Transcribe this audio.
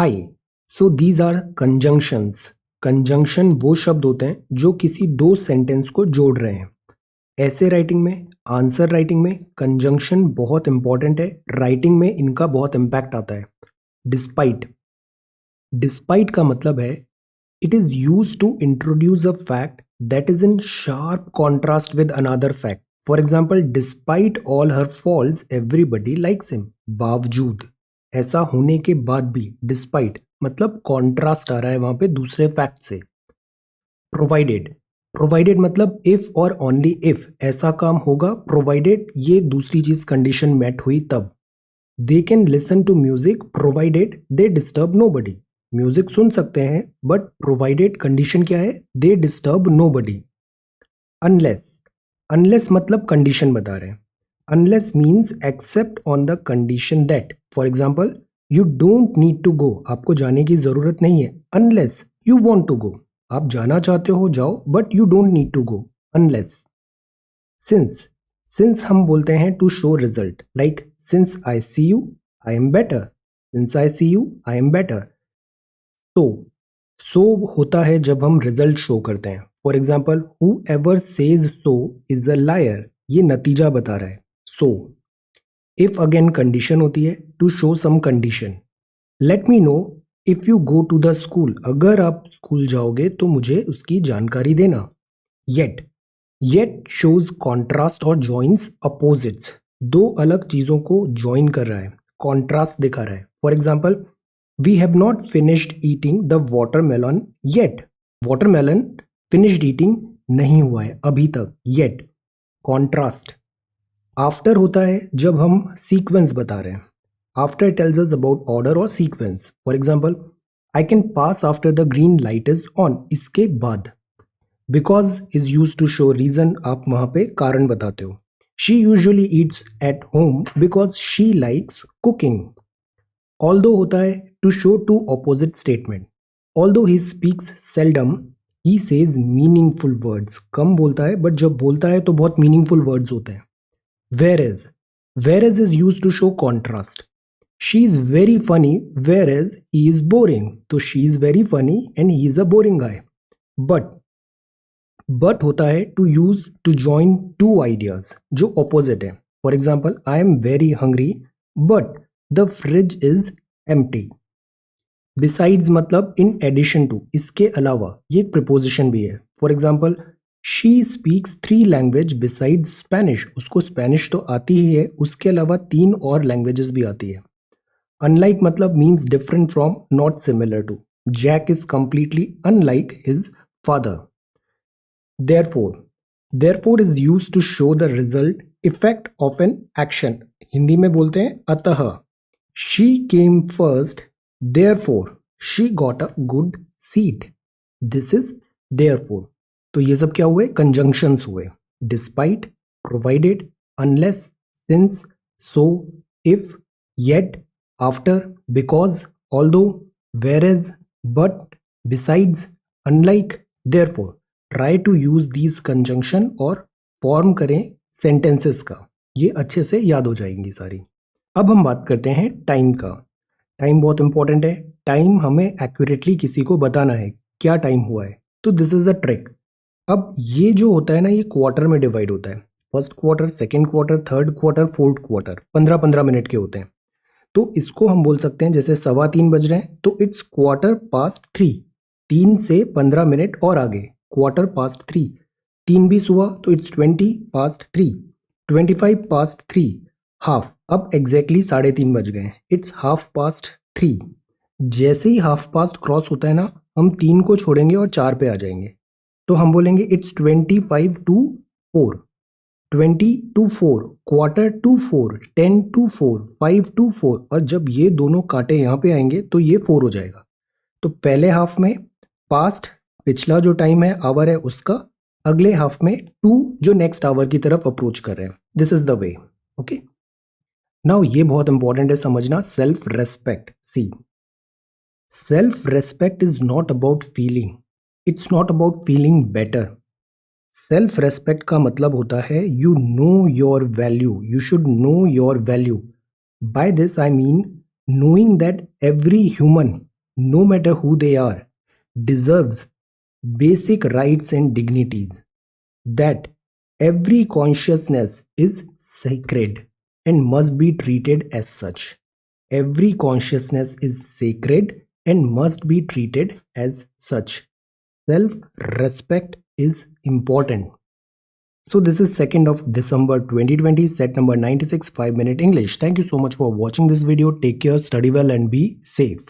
Hi. So these are conjunctions. Conjunction वो शब्द होते हैं जो किसी दो सेंटेंस को जोड़ रहे हैं। ऐसे राइटिंग में, आंसर राइटिंग में कंजंक्शन बहुत इंपॉर्टेंट है। राइटिंग में इनका बहुत इम्पैक्ट आता है। डिस्पाइट, डिस्पाइट का मतलब है it is use to introduce a fact that is in sharp contrast with another fact. For example, despite all her falls everybody likes him. बावजूद, ऐसा होने के बाद भी, डिस्पाइट मतलब कॉन्ट्रास्ट आ रहा है वहां पे दूसरे फैक्ट से। प्रोवाइडेड, प्रोवाइडेड मतलब इफ और ओनली इफ ऐसा काम होगा, प्रोवाइडेड ये दूसरी चीज कंडीशन मेट हुई तब। They can listen to music provided they disturb nobody. Music सुन सकते हैं बट प्रोवाइडेड कंडीशन क्या है, they disturb nobody. Unless, unless मतलब कंडीशन बता रहे हैं। Unless means except on the condition that, for example, you don't need to go, आपको जाने की जरूरत नहीं है, unless you want to go, आप जाना चाहते हो जाओ but you don't need to go, unless. Since, since हम बोलते हैं to show result, like since I see you I am better, since I see you I am better. तो so होता है जब हम रिजल्ट शो करते हैं। For example, who ever says so is a liar, ये नतीजा बता रहा है। सो इफ अगेन कंडीशन होती है to show some condition. Let me know if you go to the school, अगर आप स्कूल जाओगे तो मुझे उसकी जानकारी देना। येट, येट शोज कॉन्ट्रास्ट और जॉइंस अपोजिट्स, दो अलग चीजों को ज्वाइन कर रहा है, कॉन्ट्रास्ट दिखा रहा है। For example, we have not finished eating the watermelon yet. watermelon finished eating नहीं हुआ है अभी तक, yet। contrast, after होता है जब हम sequence बता रहे हैं। after tells us about order और sequence। for example, I can pass after the green light is on, इसके बाद। because is used to show reason, आप वहां पे कारण बताते हो। she usually eats at home because she likes cooking। although होता है to show two opposite statement। although he speaks seldom, he says meaningful words। कम बोलता है बट जब बोलता है तो बहुत meaningful words होते हैं। whereas, whereas is used to show contrast। she is very funny whereas he is boring, तो she is very funny and he is a boring guy। but होता है to use to join two ideas जो opposite है। for example, I am very hungry but the fridge is empty। besides मतलब in addition to, इसके अलावा, ये एक preposition भी है। For example, she speaks 3 language besides Spanish, उसको स्पेनिश तो आती ही है, उसके अलावा 3 और लैंग्वेजेस भी आती है। unlike मतलब means different from, not similar to। Jack is completely unlike his father। therefore, therefore is used to show the result effect of an action। Hindi में बोलते हैं अतः। she came first therefore she got a good seat। this is therefore। तो ये सब क्या हुए, conjunctions हुए। Despite, provided, unless, since, so, if, yet, after, because, although, whereas, but, besides, unlike, therefore। Try to use these conjunction और form करें sentences का, ये अच्छे से याद हो जाएंगी सारी। अब हम बात करते हैं टाइम का। टाइम बहुत इंपॉर्टेंट है। टाइम हमें एक्यूरेटली किसी को बताना है क्या टाइम हुआ है, तो दिस इज अ ट्रिक। अब ये जो होता है ना, ये क्वार्टर में डिवाइड होता है। First quarter, second quarter, third quarter, fourth quarter, 15-15 minute के होते हैं। तो इसको हम बोल सकते हैं, जैसे 3:15 बज रहे हैं तो इट्स क्वार्टर पास्ट 3, 3 से 15 मिनट और आगे, क्वार्टर पास्ट 3। 3 बीस हुआ तो इट्स 20 पास्ट 3, 25 पास्ट 3, हाफ। अब एग्जैक्टली 3:30 बज गए, इट्स हाफ पास्ट 3। जैसे ही हाफ पास्ट क्रॉस होता है ना, हम 3 को छोड़ेंगे और 4 पे आ जाएंगे, तो हम बोलेंगे it's 25 to 4, 20 to 4, quarter to 4, 10 to 4, 5 to 4। और जब ये दोनों कांटे यहाँ पे आएंगे तो ये 4 हो जाएगा। तो पहले हाफ में पास्ट, पिछला जो टाइम है, आवर है, उसका, अगले हाफ में 2 जो नेक्स्ट आवर की तरफ अप्रोच कर रहे हैं। This is the way. Okay, now ये बहुत इंपॉर्टेंट है समझना, self respect. See, self respect is not about feeling, it's not about feeling better. Self respect का मतलब होता है you know your value, you should know your value. By this I mean knowing that every human no matter who they are, deserves basic rights and dignities, that every consciousness is sacred and must be treated as such. Every consciousness is sacred and must be treated as such. Self-respect is important. So this is 2nd of December 2020, set number 96, 5-minute English. Thank you so much for watching this video. Take care, study well and be safe.